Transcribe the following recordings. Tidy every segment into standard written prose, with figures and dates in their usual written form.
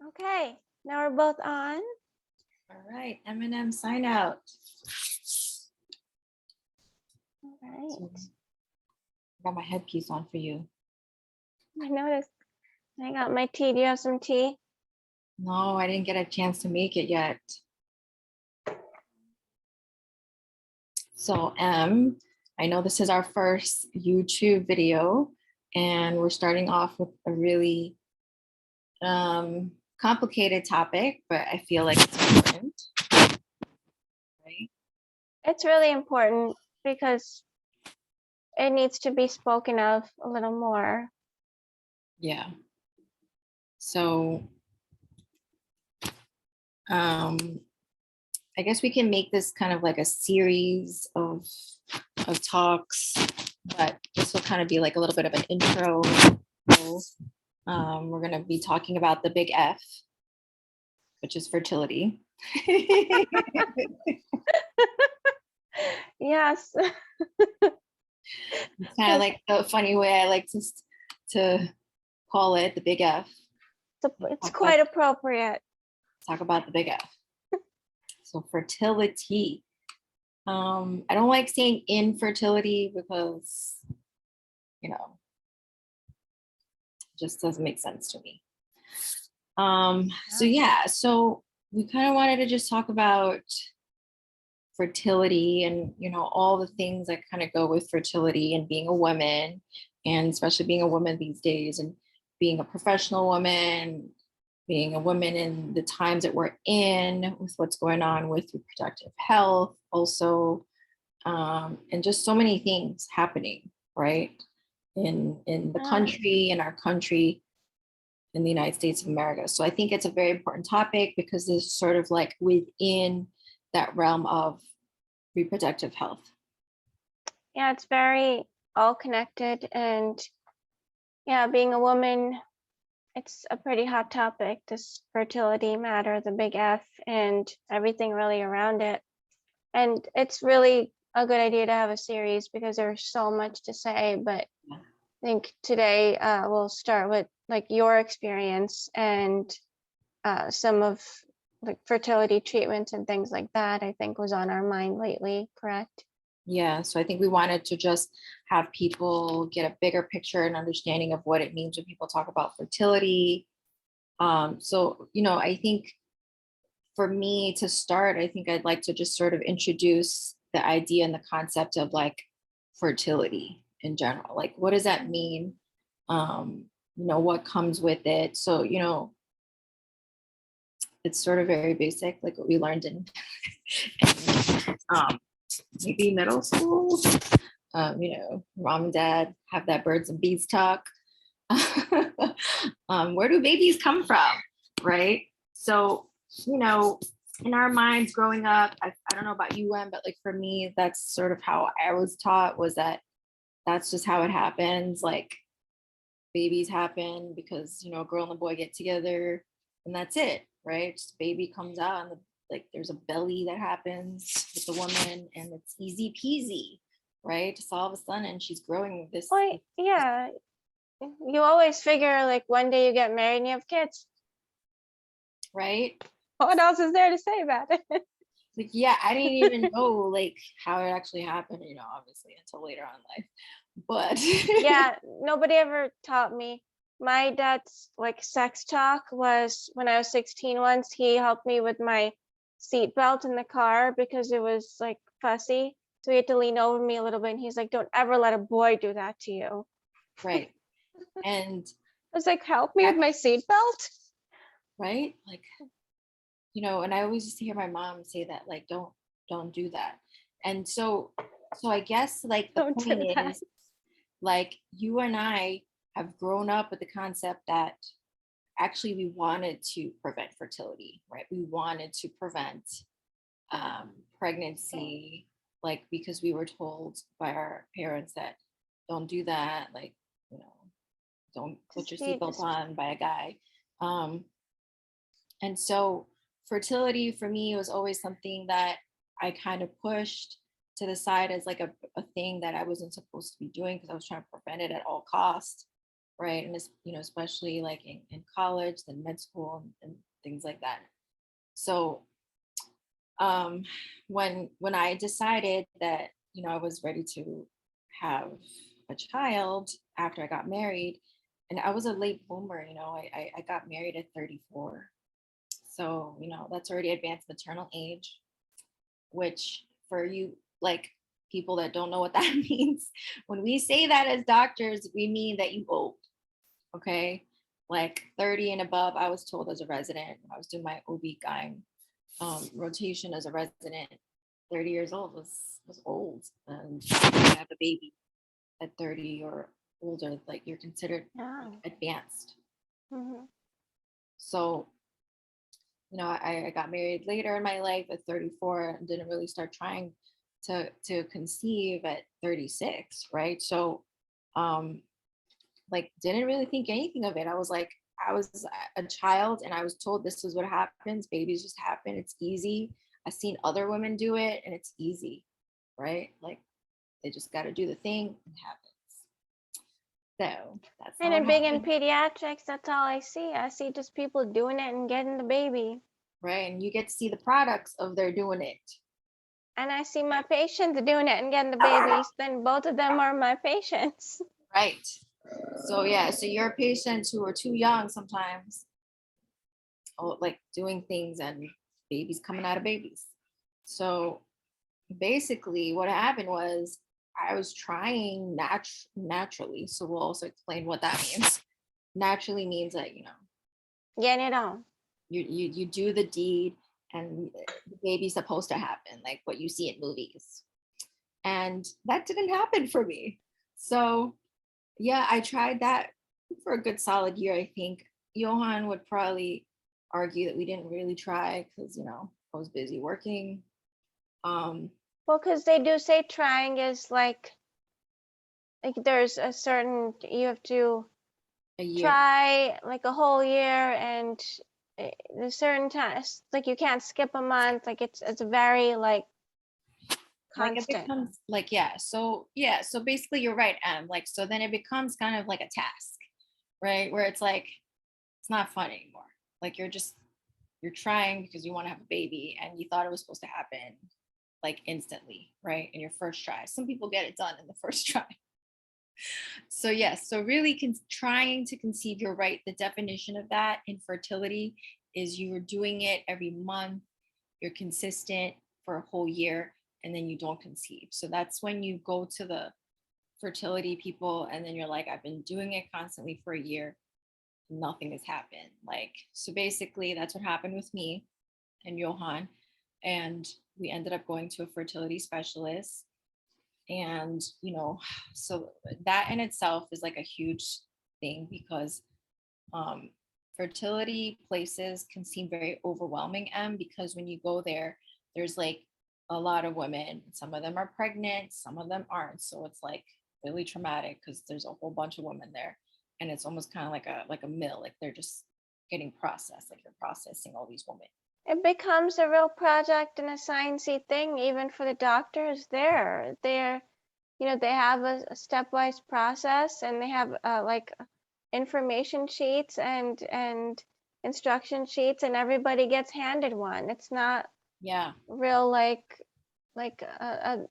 Okay, now we're both on. All right, Eminem, sign out. All right. So, I got my headpiece on for you. I noticed. I got my tea. Do you have some tea? No, I didn't get a chance to make it yet. So, I know this is our first YouTube video, and we're starting off with a really complicated topic, but I feel like it's important, right? It's really important because it needs to be spoken of a little more. Yeah. So, I guess we can make this kind of like a series of talks, but this will kind of be like a little bit of an intro. We're going to be talking about the big F, which is fertility. Yes. It's kind of like the funny way I like to call it, the big F. It's quite appropriate. Talk about the big F. So fertility. I don't like saying infertility because, it just doesn't make sense to me. So we kind of wanted to just talk about fertility and, all the things that kind of go with fertility and being a woman, and especially being a woman these days, and being a professional woman, being a woman in the times that we're in with what's going on with reproductive health also, and just so many things happening, right? In the country, in our country, in the United States of America. So I think it's a very important topic because it's sort of like within that realm of reproductive health. Yeah, it's very all connected, and yeah, being a woman, it's a pretty hot topic, this fertility matter, the big F, and everything really around it. And it's really a good idea to have a series because there's so much to say, but I think today we'll start with like your experience and some of like fertility treatments and things like that, I think was on our mind lately, correct? Yeah, so I think we wanted to just have people get a bigger picture and understanding of what it means when people talk about fertility. I think for me to start, I think I'd like to just sort of introduce the idea and the concept of like fertility in general. Like, what does that mean? What comes with it? So, it's sort of very basic, like what we learned in, in maybe middle school. Mom and dad have that birds and bees talk. Where do babies come from? Right. So, in our minds growing up, I don't know about you, Em, but like for me, that's sort of how I was taught, was that that's just how it happens. Like babies happen because, a girl and a boy get together and that's it. Right. Just baby comes out and like there's a belly that happens with the woman and it's easy peasy. Right. Just all of a sudden, and she's growing this. Well, yeah, you always figure like one day you get married and you have kids. Right. What else is there to say about it? Like, yeah, I didn't even know like how it actually happened, obviously until later on in life. But yeah, nobody ever taught me. My dad's like sex talk was when I was 16 once. He helped me with my seatbelt in the car because it was like fussy. So he had to lean over me a little bit and he's like, don't ever let a boy do that to you. right. And I was like, help me with my seatbelt. Right. Like, and I always used to hear my mom say that, like, don't do that. And so I guess like the Don't point do that. is like you and I have grown up with the concept that actually we wanted to prevent fertility, right? We wanted to prevent pregnancy, like because we were told by our parents that don't do that, like, don't put your seatbelt on by a guy. And so fertility for me was always something that I kind of pushed to the side as like a thing that I wasn't supposed to be doing because I was trying to prevent it at all costs. right? And it's, especially like in college, then med school and things like that. So um, when I decided that I was ready to have a child after I got married, and I was a late bloomer. I got married at 34, so that's already advanced maternal age, which for you like people that don't know what that means, when we say that as doctors, we mean that you old, okay? Like 30 and above, I was told as a resident when I was doing my OB-GYN rotation as a resident, 30 years old was old. And you have a baby at 30 or older, like you're considered Yeah. like advanced. Hmm. So, I got married later in my life at 34 and didn't really start trying to conceive at 36, right? So, like didn't really think anything of it. I was a child and I was told this is what happens. Babies just happen. It's easy. I've seen other women do it and it's easy, right? Like they just got to do the thing and it happens. So that's And how it in being in happened, pediatrics, that's all I see. I see just people doing it and getting the baby. right? And you get to see the products of their doing it, And I see my patients doing it and getting the babies. Then both of them are my patients. right? So yeah, so your patients who are too young sometimes, like doing things and babies coming out of babies. So basically what happened was I was trying naturally. So we'll also explain what that means. Naturally means that, Getting it on. you do the deed and the baby's supposed to happen, like what you see in movies. And that didn't happen for me. So yeah, I tried that for a good solid year, I think. Johan would probably argue that we didn't really try because, I was busy working. Um, Well, because they do say trying is like there's a certain, you have to a year. try like a whole year and there's certain times, like you can't skip a month. Like it's very like Like it constant. becomes like, so basically you're right, like so then it becomes kind of like a task, right? Where it's like it's not fun anymore. Like you're trying because you want to have a baby and you thought it was supposed to happen like instantly, right? In your first try. Some people get it done in the first try. So yes, so really trying to conceive, you're right. The definition of that in fertility is you are doing it every month, you're consistent for a whole year, and then you don't conceive. So that's when you go to the fertility people and then you're like, I've been doing it constantly for a year, nothing has happened. Like, so basically that's what happened with me and Johan. And we ended up going to a fertility specialist. And so that in itself is like a huge thing because um, fertility places can seem very overwhelming, because when you go there, there's like a lot of women. Some of them are pregnant, some of them aren't. So it's like really traumatic because there's a whole bunch of women there, and it's almost kind of like a mill. Like they're just getting processed. Like you're processing all these women. It becomes a real project and a sciencey thing, even for the doctors there. They have a stepwise process and they have like information sheets and instruction sheets, and everybody gets handed one. It's not Yeah, real like a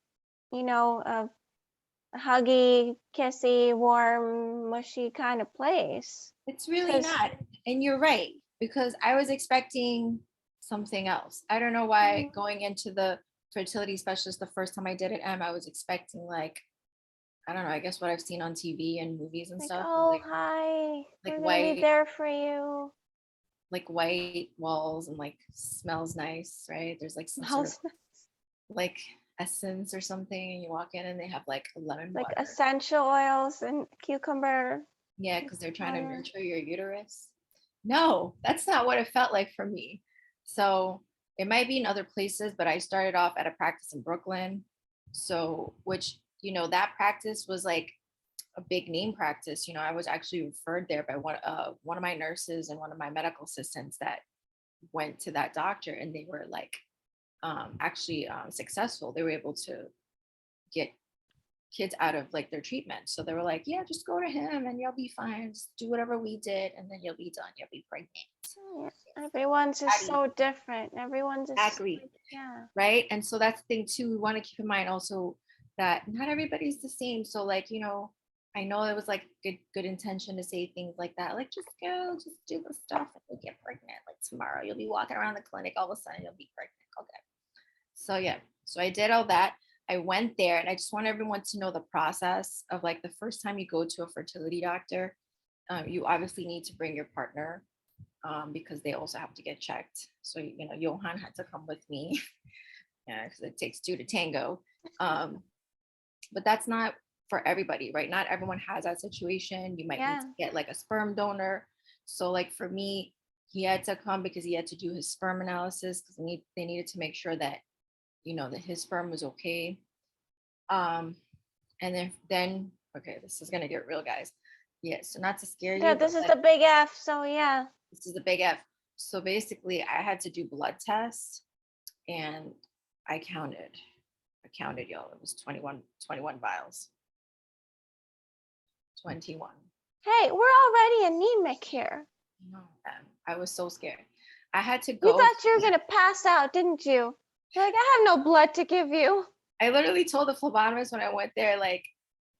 huggy, kissy, warm, mushy kind of place. it's really Because not. And you're right, because I was expecting something else. I don't know why going into the fertility specialist the first time I did it, I was expecting like, I don't know, I guess what I've seen on TV and movies and like, stuff, oh hi, like we're gonna be white, there for you. like white walls and like smells nice, right? There's like some sort of Smells like essence or something, and you walk in and they have like lemon like water. essential oils and cucumber Yeah, because they're trying to water. nurture your uterus. No, that's not what it felt like for me. So it might be in other places, but I started off at a practice in Brooklyn. So, which, that practice was like a big name practice. I was actually referred there by one of my nurses and one of my medical assistants that went to that doctor, and they were like actually successful. They were able to get kids out of like their treatment. So they were like, yeah, just go to him and you'll be fine. Just do whatever we did and then you'll be done. You'll be pregnant. Yeah, everyone's just Patty, so different. Everyone's just exactly. like, yeah. Right. And so that's the thing too. We want to keep in mind also that not everybody's the same. So like, I know it was like good intention to say things like that. Like just go, just do the stuff and you'll get pregnant. Like tomorrow you'll be walking around the clinic, all of a sudden you'll be pregnant. Okay. So yeah. So I did all that. I went there and I just want everyone to know the process of like the first time you go to a fertility doctor, you obviously need to bring your partner because they also have to get checked. So, Johan had to come with me because it takes two to tango. But that's not for everybody, right? Not everyone has that situation. You might need Yeah. to get like a sperm donor. So like for me, he had to come because he had to do his sperm analysis because they needed to make sure that, that his sperm was okay. And then okay, this is gonna get real, guys. Yeah, so not to scare Yeah, you, but this is the big F, so yeah. this is a big F. So basically, I had to do blood tests, and I counted. Y'all. It was 21 vials. 21. Hey, we're already anemic here. No, I was so scared. I had to You go. thought you were gonna pass out, didn't you? You're like, I have no blood to give you. I literally told the phlebotomist when I went there, like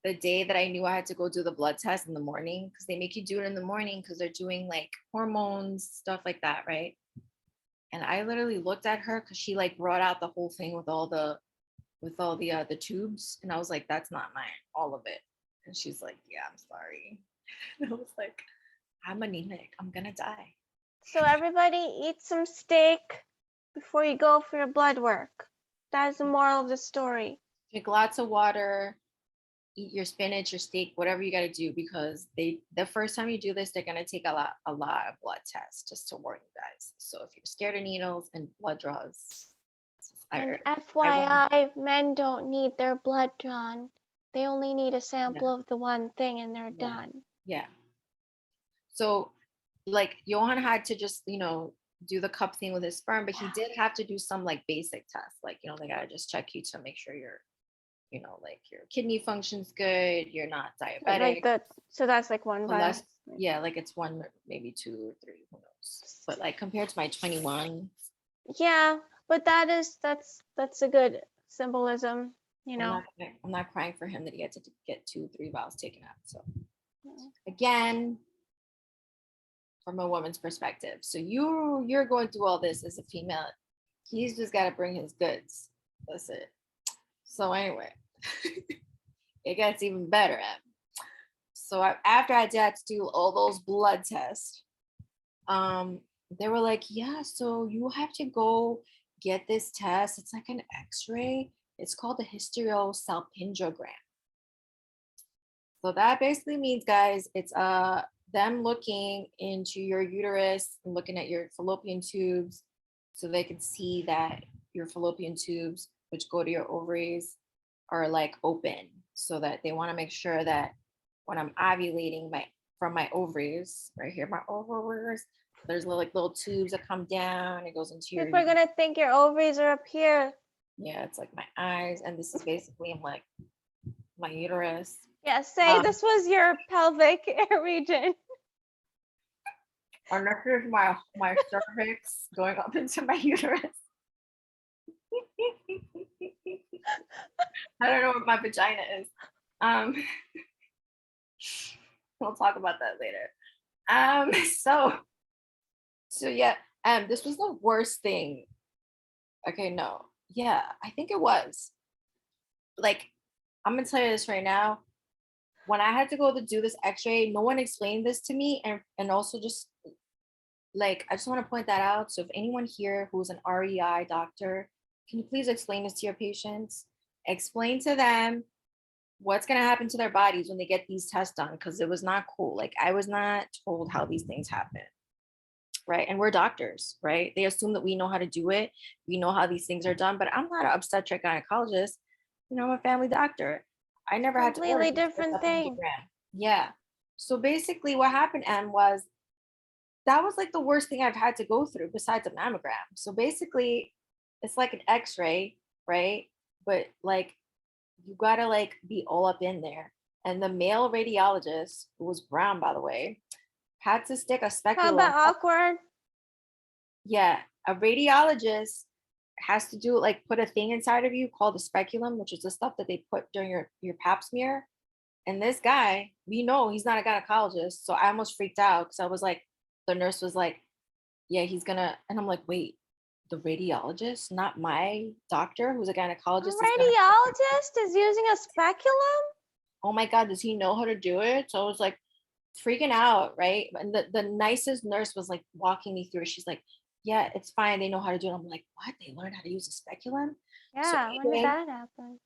the day that I knew I had to go do the blood test in the morning, because they make you do it in the morning because they're doing like hormones, stuff like that, right? And I literally looked at her because she like brought out the whole thing with all the the tubes, and I was like, that's not mine, all of it. And she's like, yeah, I'm sorry. And I was like, I'm anemic, I'm gonna die. So everybody eat some steak before you go for your blood work. That is the moral of the story. Drink lots of water, eat your spinach, your steak, whatever you got to do, because the first time you do this, they're gonna take a lot of blood tests, just to warn you guys. So if you're scared of needles and blood draws, And I won't. FYI, men don't need their blood drawn. They only need a sample Yeah, of the one thing and they're yeah, done. yeah. So like Johan had to just, do the cup thing with his sperm, but he did have to do some like basic tests. Like, they gotta just check you to make sure you're, like your kidney function's good, you're not diabetic. So that's like one vial. Unless, yeah, like it's one, maybe two or three, who knows. But like compared to my 21, Yeah, but that's a good symbolism, I'm not crying for him that he had to get 2, 3 vials taken out. So again, from a woman's perspective. So you're going through all this as a female. He's just got to bring his goods. That's it. So anyway, it gets even better. So after I had to do all those blood tests, they were like, yeah, so you have to go get this test. It's like an X-ray. It's called a hysterosalpingogram. So that basically means, guys, it's them looking into your uterus and looking at your fallopian tubes so they can see that your fallopian tubes, which go to your ovaries, are like open, so that they want to make sure that when I'm ovulating from my ovaries, right here, my ovaries, there's little tubes that come down. It goes into your. People are gonna think your ovaries are up here. Yeah, it's like my eyes, and this is basically like my uterus. Yeah, say this was your pelvic region. And this is my cervix going up into my uterus. I don't know what my vagina is. We'll talk about that later. So yeah, this was the worst thing. Okay, no. Yeah, I think it was. Like, I'm gonna tell you this right now. When I had to go to do this x-ray, no one explained this to me. And also just like, I just want to point that out. So if anyone here who's an REI doctor, can you please explain this to your patients? Explain to them what's going to happen to their bodies when they get these tests done, because it was not cool. Like, I was not told how these things happen. Right. And we're doctors, right? They assume that we know how to do it. We know how these things are done, but I'm not an obstetric gynecologist. I'm a family doctor. I never had to Completely order different thing. Yeah. So basically what happened, was that was like the worst thing I've had to go through besides a mammogram. So basically it's like an x-ray, right? But like you gotta like be all up in there. And the male radiologist, who was brown by the way, had to stick a How speculum about up. awkward? Yeah, a radiologist has to do like put a thing inside of you called a speculum, which is the stuff that they put during your pap smear. And this guy, we know he's not a gynecologist, so I almost freaked out because I was like, the nurse was like, "Yeah, he's gonna," and I'm like, "Wait, the radiologist, not my doctor, who's a A gynecologist, is gonna." radiologist is using a speculum? Oh my god, does he know how to do it? So I was like freaking out, right? And the nicest nurse was like walking me through. She's like, "Yeah, it's fine. They know how to do it." I'm like, "What? They learned how to use a speculum?" So Yeah, when did anyway, that happen?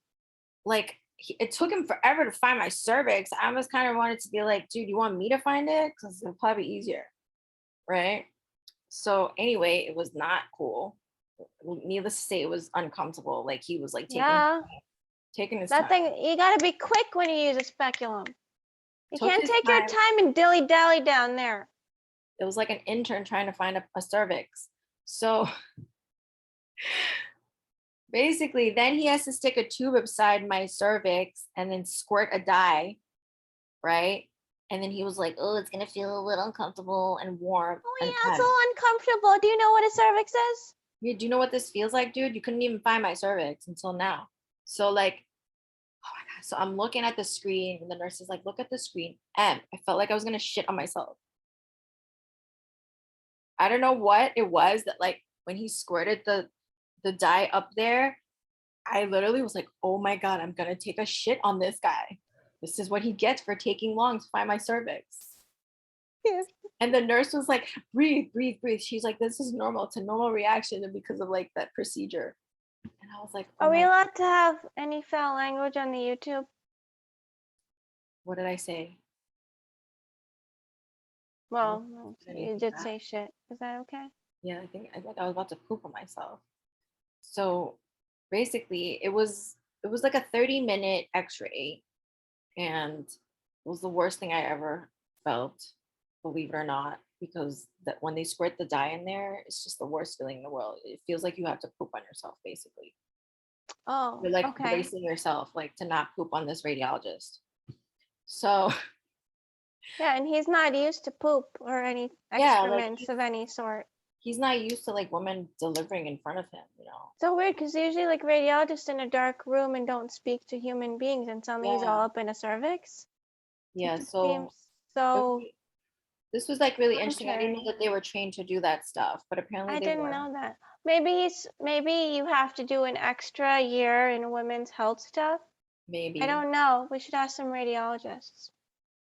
like it took him forever to find my cervix. I was kind of wanted to be like, "Dude, you want me to find it? Because it'll probably be easier, right?" So anyway, it was not cool. Needless to say, it was uncomfortable. Like he was like Yeah, taking his that time. thing, you gotta be quick when you use a speculum. You Took can't his take your time. time and dilly-dally down there. It was like an intern trying to find a cervix. So basically, then he has to stick a tube beside my cervix and then squirt a dye, right? And then he was like, "Oh, it's gonna feel a little uncomfortable and warm." Oh And yeah, it's all uncomfortable. Do you know what a cervix is? yeah, do you know what this feels like, dude? You couldn't even find my cervix until now. So like, oh my god. So I'm looking at the screen, and the nurse is like, "Look at the screen." And I felt like I was gonna shit on myself. I don't know what it was that like when he squirted the dye up there, I literally was like, "Oh my god, I'm gonna take a shit on this guy. This is what he gets for taking long to find my cervix." Yeah. And the nurse was like, "Breathe, breathe, breathe." She's like, "This is normal. It's a normal reaction and because of like that procedure." And I was like, "Oh Are we my, allowed to have any foul language on the YouTube? what did I say? I don't Well, think I did you anything did bad. say shit. Is that okay? Yeah, I think I was about to poop on myself. So basically, it was like a 30-minute X-ray, and it was the worst thing I ever felt, believe it or not, because that when they squirt the dye in there, it's just the worst feeling in the world. It feels like you have to poop on yourself, basically. You're Oh, like okay. bracing yourself like to not poop on this radiologist. So Yeah, and he's not used to poop or any yeah, like excrements of any sort. he's not used to like women delivering in front of him. So weird, because usually like radiologists in a dark room and don't speak to human beings, and suddenly he's all Yeah. up in a cervix. It Yeah. just So seems it was, so this was like really interesting. I didn't know contrary. that they were trained to do that stuff, but apparently I they didn't were. know that. Maybe you have to do an extra year in women's health stuff. I Maybe don't know. We should ask some radiologists.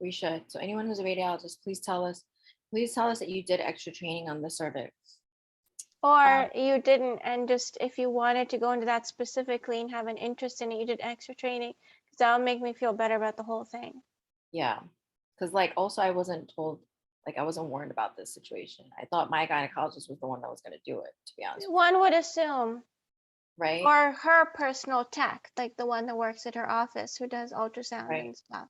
we should. So anyone who's a radiologist, please tell us. Please tell us that you did extra training on the cervix. Um, Or you didn't, and just if you wanted to go into that specifically and have an interest in it, you did extra training, because that'll make me feel better about the whole thing. yeah, because like also I wasn't told, like I wasn't warned about this situation. I thought my gynecologist was the one that was going to do it. To be honest with you, One would assume, right? or her personal tech, like the one that works at her office who does ultrasound Right. and stuff.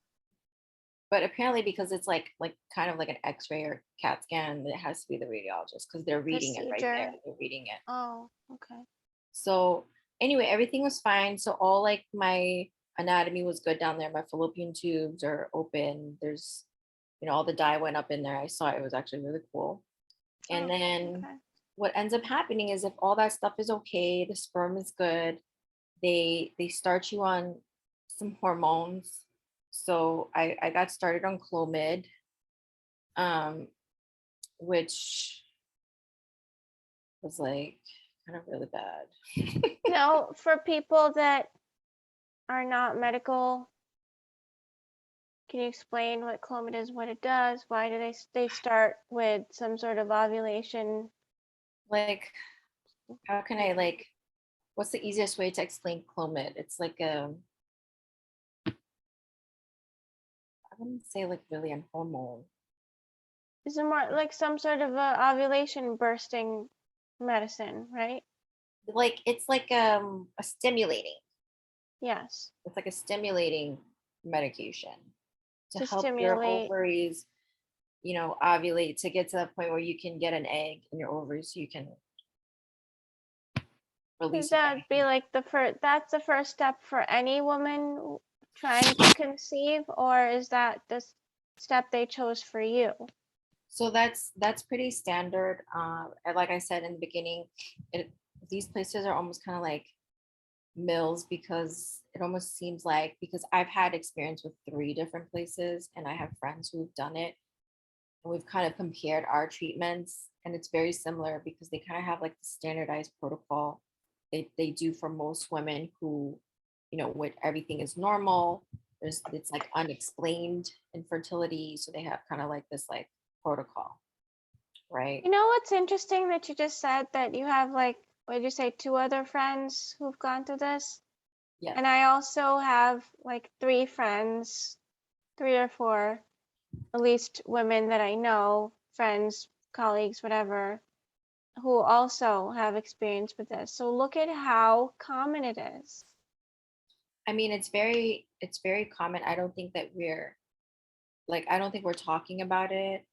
But apparently, because it's like kind of like an X-ray or CAT scan, it has to be the radiologist because they're reading it right there. Procedure. They're reading it. Oh, okay. So anyway, everything was fine. So all like my anatomy was good down there. My fallopian tubes are open. There's, all the dye went up in there. I saw it. It was actually really cool. And Oh, then okay. what ends up happening is if all that stuff is okay, the sperm is good, they start you on some hormones. So I got started on Clomid, um, which was like kind of really bad. Now, for people that are not medical, can you explain what Clomid is, what it does? Why do they start with some sort of ovulation? Like, how can I like what's the easiest way to explain Clomid? It's like I wouldn't say like really a hormone. Is it more like some sort of a ovulation bursting medicine, right? Like it's like a stimulating. Yes. It's like a stimulating medication to To help your stimulate. ovaries, ovulate to get to that point where you can get an egg in your ovaries so you can Would release of that be anything. like that's the first step for any woman trying to conceive, or is that the step they chose for you? So that's pretty standard. And like I said in the beginning, it these places are almost kind of like mills, because it almost seems like, because I've had experience with three different places and I have friends who've done it, and we've kind of compared our treatments, and it's very similar because they kind of have like the standardized protocol they do for most women who, with everything is normal. It's like unexplained infertility, so they have kind of like this like protocol, right? You know what's interesting that you just said that you have like, what did you say, two other friends who've gone through this? Yes. And I also have like three friends, three or four, at least women that I know, friends, colleagues, whatever, who also have experience with this. So look at how common it is. I mean, it's very common. I don't think that I don't think we're talking about it,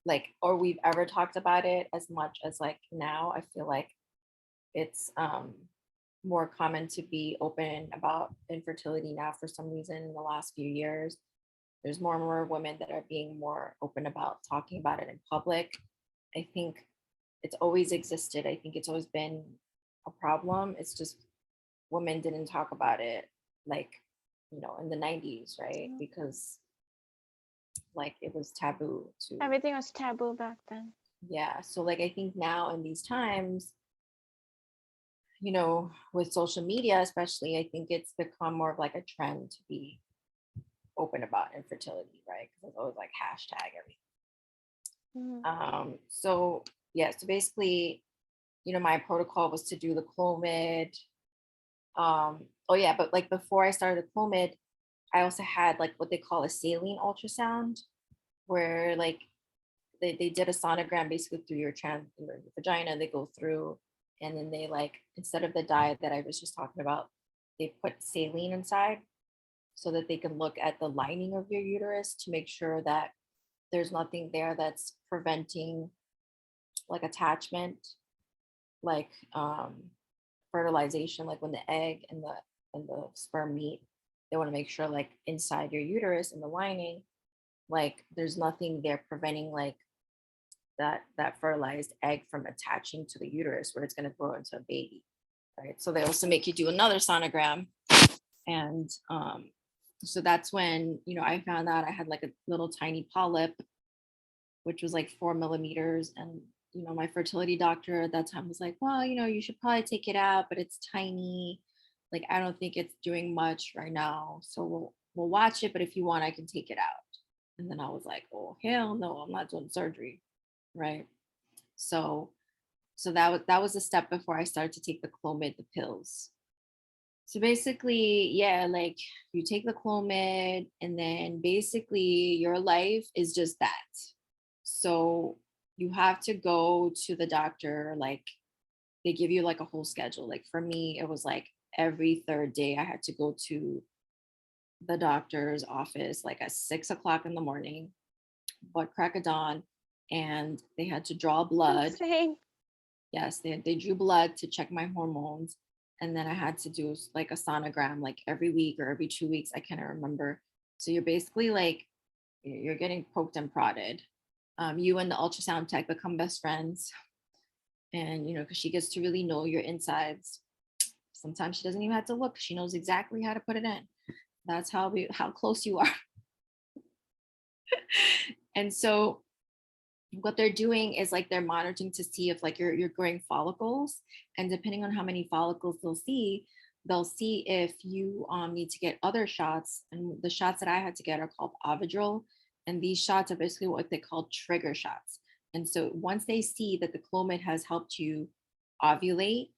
like, or we've ever talked about it as much as like now. I feel like it's more common to be open about infertility now for some reason in the last few years. There's more and more women that are being more open about talking about it in public. I think it's always existed. I think it's always been a problem. It's just women didn't talk about it, like, in the 90s, right? Mhm. Because like it was taboo to. Everything was taboo back then. Yeah, so like I think now in these times, with social media especially, I think it's become more of like a trend to be open about infertility, right? Because it's always like hashtag everything. Mhm. So yeah, so basically, my protocol was to do the Clomid. Oh yeah, but like before I started the Clomid, I also had like what they call a saline ultrasound, where like they did a sonogram basically through your vagina. They go through, and then they, like, instead of the dye that I was just talking about, they put saline inside so that they can look at the lining of your uterus to make sure that there's nothing there that's preventing like attachment, like fertilization, like when the egg and the sperm meet. They want to make sure like inside your uterus and the lining, like there's nothing there preventing like that fertilized egg from attaching to the uterus where it's going to grow into a baby, right? So they also make you do another sonogram. And so that's when, I found out I had like a little tiny polyp, which was like 4 millimeters. And, my fertility doctor at that time was like, well, you should probably take it out, but it's tiny. Like, I don't think it's doing much right now. So we'll watch it, but if you want, I can take it out. And then I was like, oh, hell no, I'm not doing surgery. Right. So that was a step before I started to take the Clomid, the pills. So basically, yeah, like you take the Clomid, and then basically your life is just that. So you have to go to the doctor, like they give you like a whole schedule. Like for me, it was like every third day I had to go to the doctor's office like at 6 o'clock in the morning, but crack of dawn, and they had to draw blood. Insane. Yes, they drew blood to check my hormones. And then I had to do like a sonogram like every week or every 2 weeks. I can't remember. So you're basically like, you're getting poked and prodded. You and the ultrasound tech become best friends. And, because she gets to really know your insides. Sometimes she doesn't even have to look. She knows exactly how to put it in. That's how close you are. And so what they're doing is like they're monitoring to see if like you're growing follicles, and depending on how many follicles they'll see if you need to get other shots. And the shots that I had to get are called Avidril, and these shots are basically what they call trigger shots. And so once they see that the Clomid has helped you ovulate,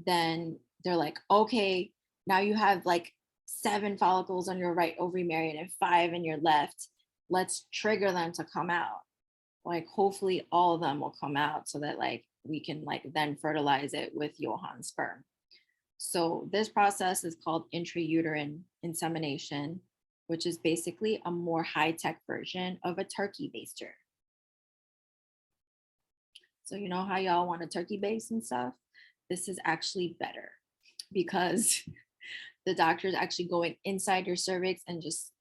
then they're like, okay, now you have like 7 follicles on your right ovary Marion and 5 in your left. Let's trigger them to come out. Like hopefully all of them will come out so that like we can like then fertilize it with Johan's sperm. So this process is called intrauterine insemination, which is basically a more high-tech version of a turkey baster. So you know how y'all want a turkey base and stuff? this is actually better because the doctor is actually going inside your cervix and just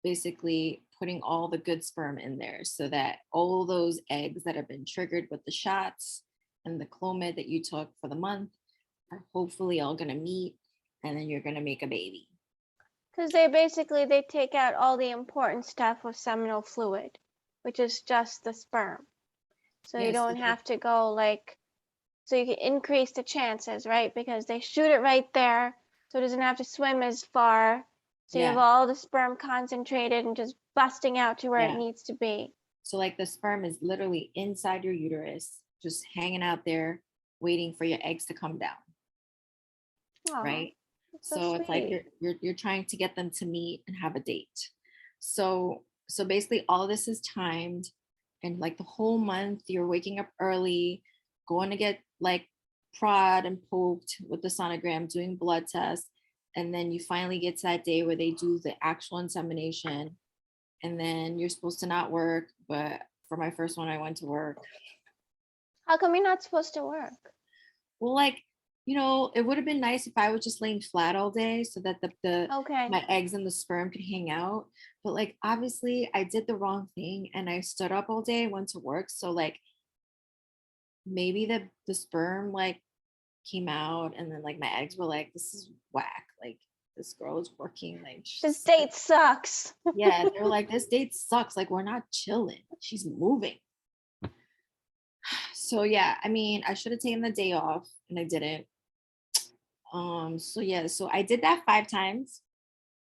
basically putting all the good sperm in there so that all those eggs that have been triggered with the shots and the Clomid that you took for the month are hopefully all going to meet, and then you're going to make a baby. Because they take out all the important stuff with seminal fluid, which is just the sperm. So you Yes, don't have to go like, so you can increase the chances, right? Because they shoot it right there, so it doesn't have to swim as far. So you have yeah, all the sperm concentrated and just busting out to where it yeah. needs to be. So like the sperm is literally inside your uterus, just hanging out there, waiting for your eggs to come down, Oh, right? that's so So it's like sweet. you're trying to get them to meet and have a date. So basically all of this is timed, and like the whole month you're waking up early, going to get like prod and poked with the sonogram, doing blood tests, and then you finally get to that day where they do the actual insemination, and then you're supposed to not work, but for my first one I went to work. How come you're not supposed to work? Well, like, it would have been nice if I was just laying flat all day so that the Okay. my eggs and the sperm could hang out. But like obviously I did the wrong thing and I stood up all day, went to work. So like maybe the sperm like came out and then like my eggs were like, this is whack. Like this girl is working like This date sucks. yeah, they're like, this date sucks. Like we're not chilling. She's moving. So yeah, I mean, I should have taken the day off and I didn't. So yeah, so I did that 5 times.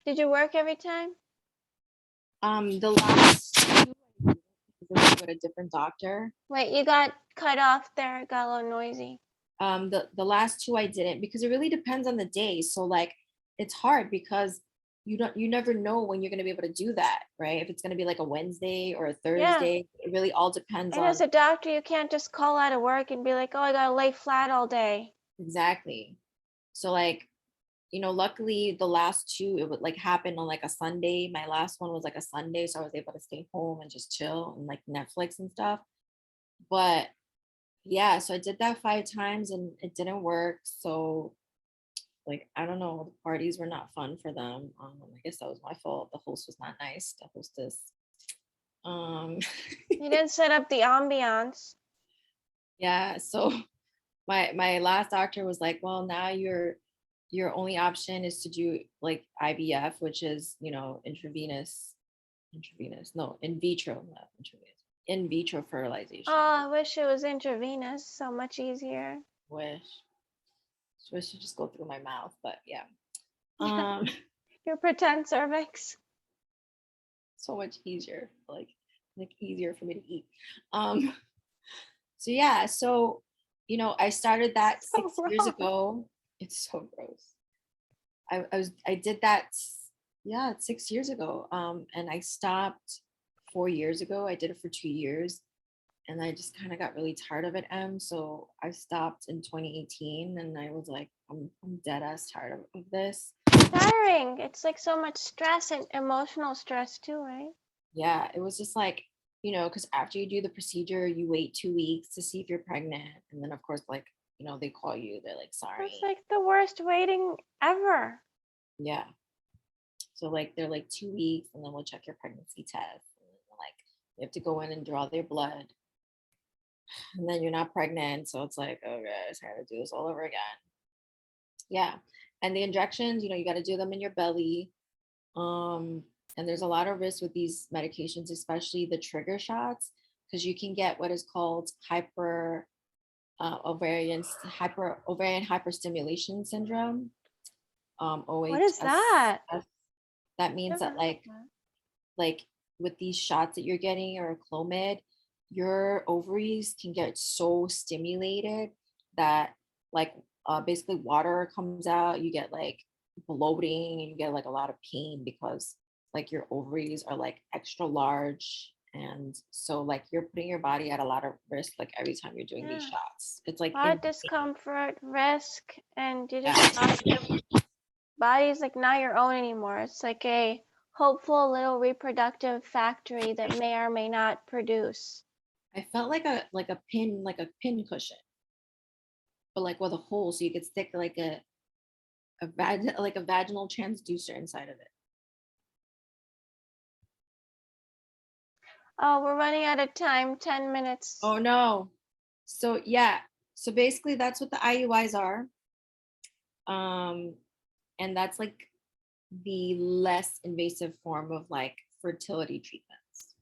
Did you work every time? The last two I didn't because I went with a different doctor. Wait, you got cut off there. It got a little noisy. The last two I didn't because it really depends on the day. So like it's hard because you never know when you're gonna be able to do that, right? If it's gonna be like a Wednesday or a Yeah. Thursday, it really all depends And on as a doctor, you can't just call out of work and be like, oh, I gotta lay flat all day. exactly. So like luckily the last two it would like happen on like a Sunday. My last one was like a Sunday, so I was able to stay home and just chill and like Netflix and stuff. But yeah, so I did that 5 times and it didn't work. So like I don't know, the parties were not fun for them. I guess that was my fault. The host was not nice, the hostess. Um You didn't set up the ambiance. yeah, so my last doctor was like, well, now your only option is to do like IVF, which is, no, in vitro, not intravenous, in vitro Oh, fertilization. I wish it was intravenous. So much easier. Wish to just go through my mouth, but yeah. Yeah. Um, Your pretend cervix. so much easier, like easier for me to eat. Um, so yeah, so I started that So 6 years wrong. ago. It's so gross. I did that, yeah, 6 years ago. And I stopped 4 years ago. I did it for 2 years, and I just kind of got really tired of it. So I stopped in 2018, and I was like, I'm dead ass tired of this. Tiring. It's like so much stress and emotional stress too, right? Yeah, it was just like, because after you do the procedure, you wait 2 weeks to see if you're pregnant, and then of course, like, they call you. They're like, That's sorry. like the worst waiting ever. Yeah. So like they're like 2 weeks, and then we'll check your pregnancy test. And then, like you have to go in and draw their blood, and then you're not pregnant. So it's like, oh guys, I gotta do this all over again. Yeah. And the injections, you got to do them in your belly. Um, and there's a lot of risk with these medications, especially the trigger shots, because you can get what is called hyper ovarian hyperstimulation syndrome. What is OHS. that? That means Never that heard of that. like with these shots that you're getting or a Clomid, your ovaries can get so stimulated that like basically water comes out. You get like bloating and you get like a lot of pain because like your ovaries are like extra large. And so like you're putting your body at a lot of risk like every time you're doing these Yeah. shots. It's like A lot of discomfort, risk, and you just yeah. your body's like not your own anymore. It's like a hopeful little reproductive factory that may or may not produce. I felt like a pin cushion. but like with a hole, so you could stick like like a vaginal transducer inside of it. Oh, we're running out of time. 10 minutes. Oh no. So yeah. So basically that's what the IUIs are. Um, and that's like the less invasive form of like fertility treatments.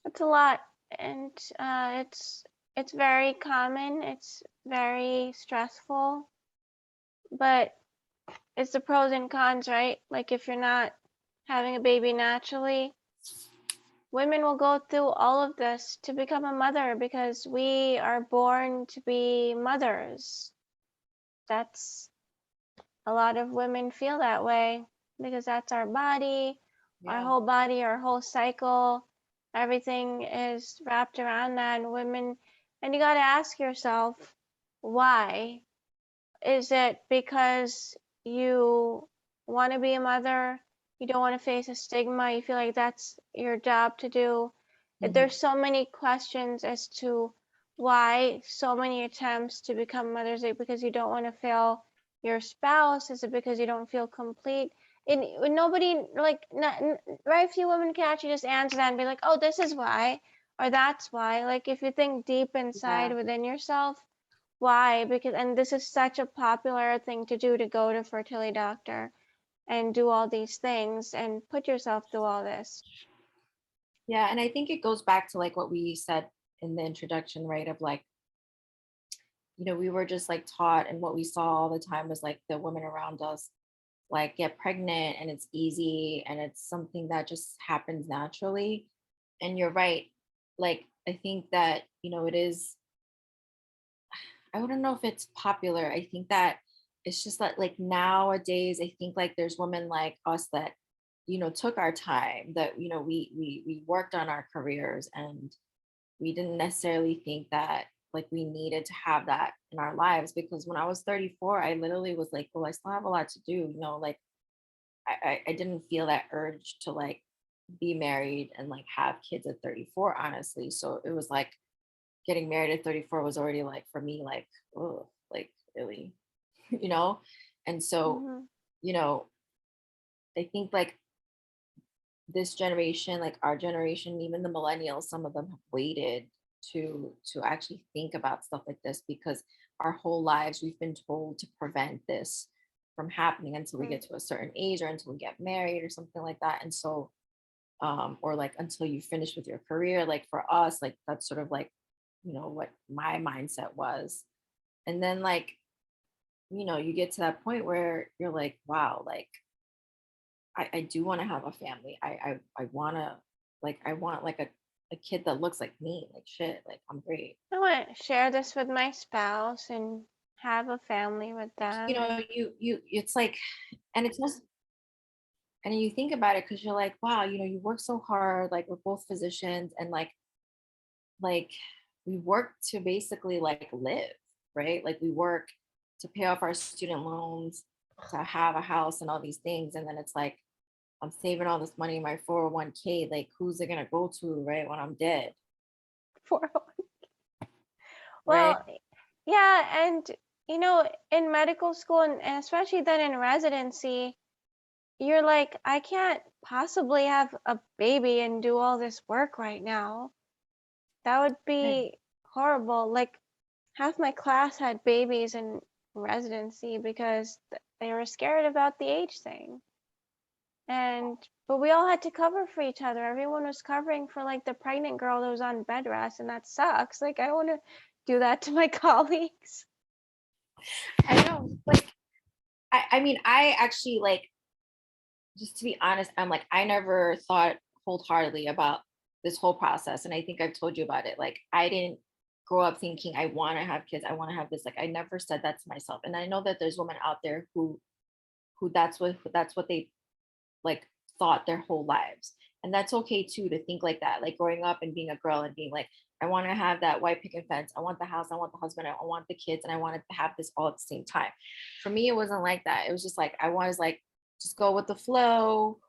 It's a lot, and it's very common. It's very stressful, but it's the pros and cons, right? Like if you're not having a baby naturally, women will go through all of this to become a mother because we are born to be mothers. That's a lot of women feel that way because that's our body, our Yeah. whole body, our whole cycle. Everything is wrapped around that. And women, and you got to ask yourself, why? Is it because you want to be a mother? You don't want to face a stigma? You feel like that's your job to do? Mhm. There's so many questions as to why so many attempts to become mothers. Like because you don't want to fail your spouse? Is it because you don't feel complete? And nobody, like, not, very few women can actually just answer that and be like, oh, this is why, or that's why. Like, if you think deep inside Yeah. within yourself, why? Because, and this is such a popular thing to do, to go to fertility doctor and do all these things and put yourself through all this. Yeah. And I think it goes back to like what we said in the introduction, right? Of like, we were just like taught, and what we saw all the time was like the women around us like get pregnant and it's easy and it's something that just happens naturally. And you're right. Like, I think that, it is, I wouldn't know if it's popular. I think that it's just that like nowadays, I think like there's women like us that, took our time, that, we worked on our careers, and we didn't necessarily think that like we needed to have that in our lives. Because when I was 34, I literally was like, well, I still have a lot to do, like I didn't feel that urge to like be married and like have kids at 34, honestly. So it was like getting married at 34 was already like for me, like, oh, like really, you know? And so, Hmm. you know, I think like this generation, like our generation, even the millennials, some of them have waited to actually think about stuff like this, because our whole lives we've been told to prevent this from happening until we get to a certain age, or until we get married or something like that. And so or like until you finish with your career, like for us, like that's sort of like, what my mindset was. And then like, you get to that point where you're like, wow, like I do want to have a family. I want to, like, I want like a kid that looks like me. Like shit, like I'm great. I want to share this with my spouse and have a family with Like, them. And it's like, and it's just, and then you think about it because you're like, wow, you work so hard. Like we're both physicians, and like we work to basically like live, right? Like we work to pay off our student loans, to have a house and all these things. And then it's like, I'm saving all this money in my 401k. Like, who's it gonna go to, right, when I'm dead, for, right? well, yeah, and in medical school, and especially then in residency, you're like, I can't possibly have a baby and do all this work right now. That would Right. be horrible. Like half my class had babies in residency because they were scared about the age thing. And but we all had to cover for each other. Everyone was covering for like the pregnant girl that was on bed rest, and that sucks. Like I don't want to do that to my colleagues. I know. Like, I mean, I actually like, just to be honest, I'm like, I never thought wholeheartedly about this whole process. And I think I've told you about it. Like, I didn't grow up thinking I want to have kids, I want to have this. Like, I never said that to myself. And I know that there's women out there who that's what they like thought their whole lives. And that's okay too, to think like that. Like growing up and being a girl and being like, I want to have that white picket fence. I want the house. I want the husband. I want the kids. And I wanted to have this all at the same time. For me, it wasn't like that. It was just like, I was like, just go with the flow.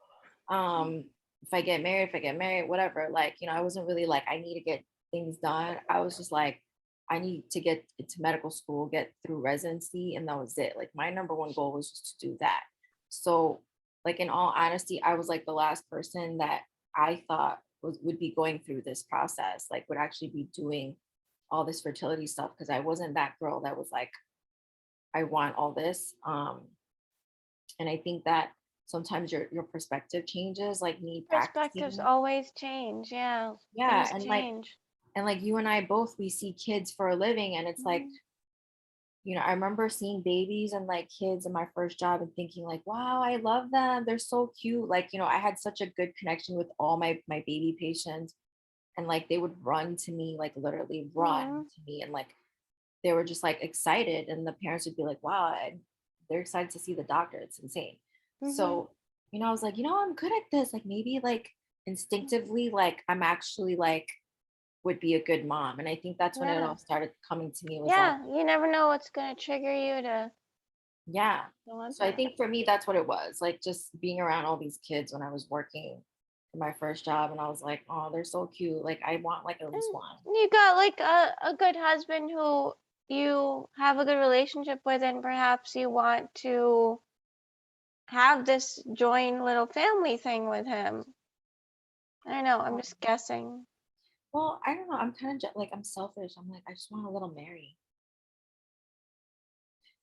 If I get married, whatever. Like, I wasn't really like, I need to get things done. I was just like, I need to get into medical school, get through residency, and that was it. Like my number one goal was just to do that. So, like in all honesty, I was like the last person that I thought would be going through this process, like would actually be doing all this fertility stuff because I wasn't that girl that was like, I want all this. And I think that sometimes your perspective changes, like me Perspectives practicing. always change. Yeah, Yeah, things change. and like you and I both, we see kids for a living, and it's like, Mhm. I remember seeing babies and like kids in my first job and thinking like, wow, I love them. They're so cute. Like, I had such a good connection with all my baby patients, and like they would run to me, like literally run Mhm. to me, and like they were just like excited, and the parents would be like, wow, they're excited to see the doctor. It's insane. Mhm. So, I was like, I'm good at this. Like maybe like instinctively, like I'm actually like would be a good mom. And I think that's when it Yeah. all started coming to me. It was like, Yeah. You never know what's gonna trigger you yeah. to want So I that. think for me, that's what it was. Like just being around all these kids when I was working in my first job. And I was like, oh, they're so cute. Like I want like at least And one. you got like a good husband who you have a good relationship with, and perhaps you want to have this joint little family thing with him. I don't know. I'm Um, just guessing. Well, I don't know. I'm kind of like, I'm selfish. I'm like, I just want a little Mary.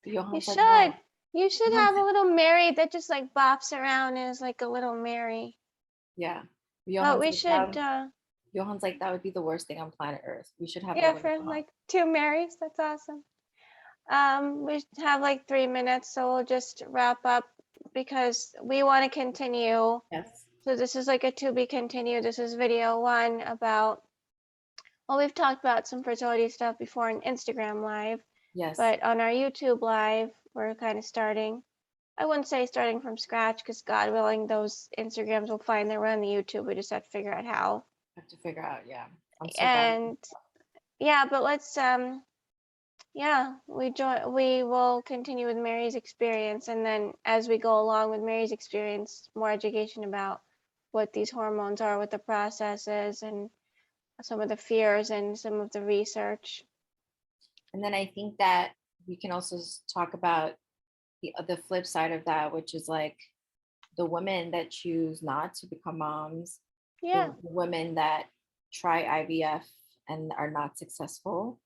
But You Johan's like, should. no. You should Johan's, have a little Mary that just like bops around and is like a little Mary. yeah. But Johan's we like, should, Johan's like, that would be the worst thing on planet Earth. We should have a yeah, little for dog. like 2 Marys. That's awesome. We have like 3 minutes, so we'll just wrap up because we want to continue. Yes. So this is like a to be continued. This is video 1 about, well, we've talked about some fertility stuff before on Instagram Live, Yes. but on our YouTube Live, we're kind of starting. I wouldn't say starting from scratch because God willing, those Instagrams will find their way on the YouTube. We just have to figure out how. Have to figure out. Yeah. I'm so bad. And yeah, but let's yeah, we will continue with Mary's experience, and then as we go along with Mary's experience, more education about what these hormones are, what the process is, and some of the fears and some of the research. And then I think that we can also talk about the flip side of that, which is like the women that choose not to become moms, Yeah, the women that try IVF and are not successful,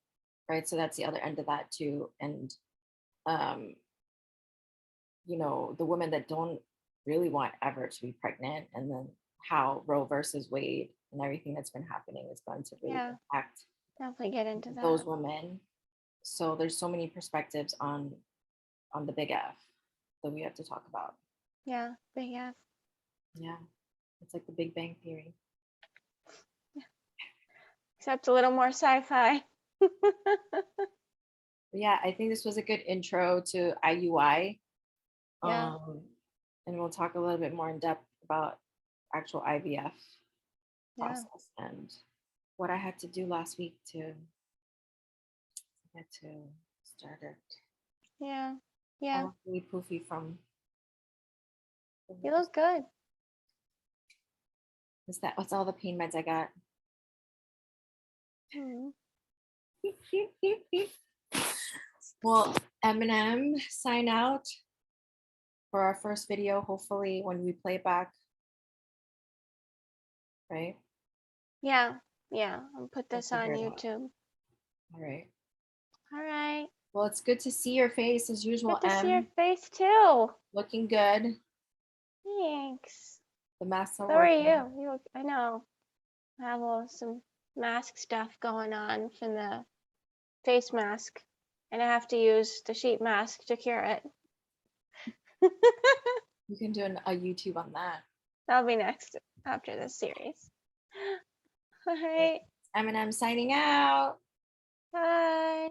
right? So that's the other end of that too. And um, the women that don't really want ever to be pregnant, and then how Roe versus Wade and everything that's been happening is going to really yeah, impact definitely get into those that. women. So there's so many perspectives on the big F that we have to talk about. Yeah, big F. Yeah, it's like the Big Bang Theory. Except a little more sci-fi. But yeah, I think this was a good intro to IUI. Yeah, Um, and we'll talk a little bit more in depth about actual IVF yeah, process and what I had to do last week to get to start it. yeah, I yeah. look really poofy from You just, look good. what's all the pain meds I got? Mhm. Well, Eminem, sign out for our first video, hopefully when we play it back, right? Yeah, yeah. I'll put We'll this on figure it out. YouTube. All right. All right. Well, it's good to see your face as usual, Good to see your Em. face too. Looking good. Thanks. The masks are So are working. you. You look, I know. I have some mask stuff going on from the face mask, and I have to use the sheet mask to cure it. You can do a YouTube on that. That'll be next after this series. All Okay. right. Eminem signing out. Bye.